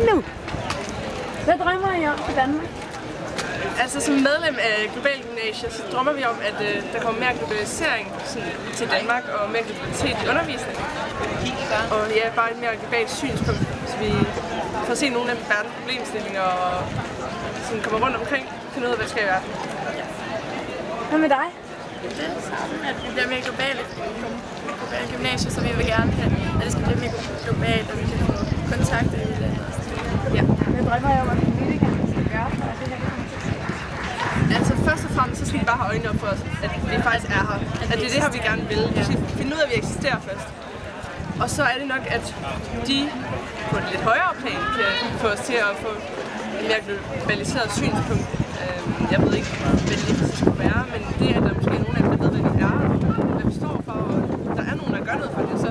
nu. Hvad drømmer I om i Danmark? Altså som medlem af Global Gymnasiet, så drømmer vi om, at der kommer mere globalisering til Danmark og mere globalitet i undervisningen. Og ja, bare et mere globalt synspunkt, så vi får se nogle af verdens problemstillinger og sådan kommer rundt omkring og finder ud af, hvad der sker i verden. Hvad med dig? Det er sammen, at vi bliver mere globale gymnasier, så vi vil gerne have, at det skal blive mere globalt, og vi kan få kontakter i landet. Ja. Hvad drømmer jeg om, at politikerne skal gøre for, at det her kommer til at ske? Altså først og fremmest, så skal vi bare have øjnene op for os, at vi faktisk er her. At det er det her, vi gerne vil. Vi skal finde ud af, at vi eksisterer først. Og så er det nok, at de på et lidt højere plan kan få os til at få et mere globaliseret synspunkt. Jeg ved ikke, hvad det lige præcis skulle være, men det er, at der måske er nogen af dem, der ved, hvad vi er, hvad vi står for, og der er nogen, der gør noget for det, så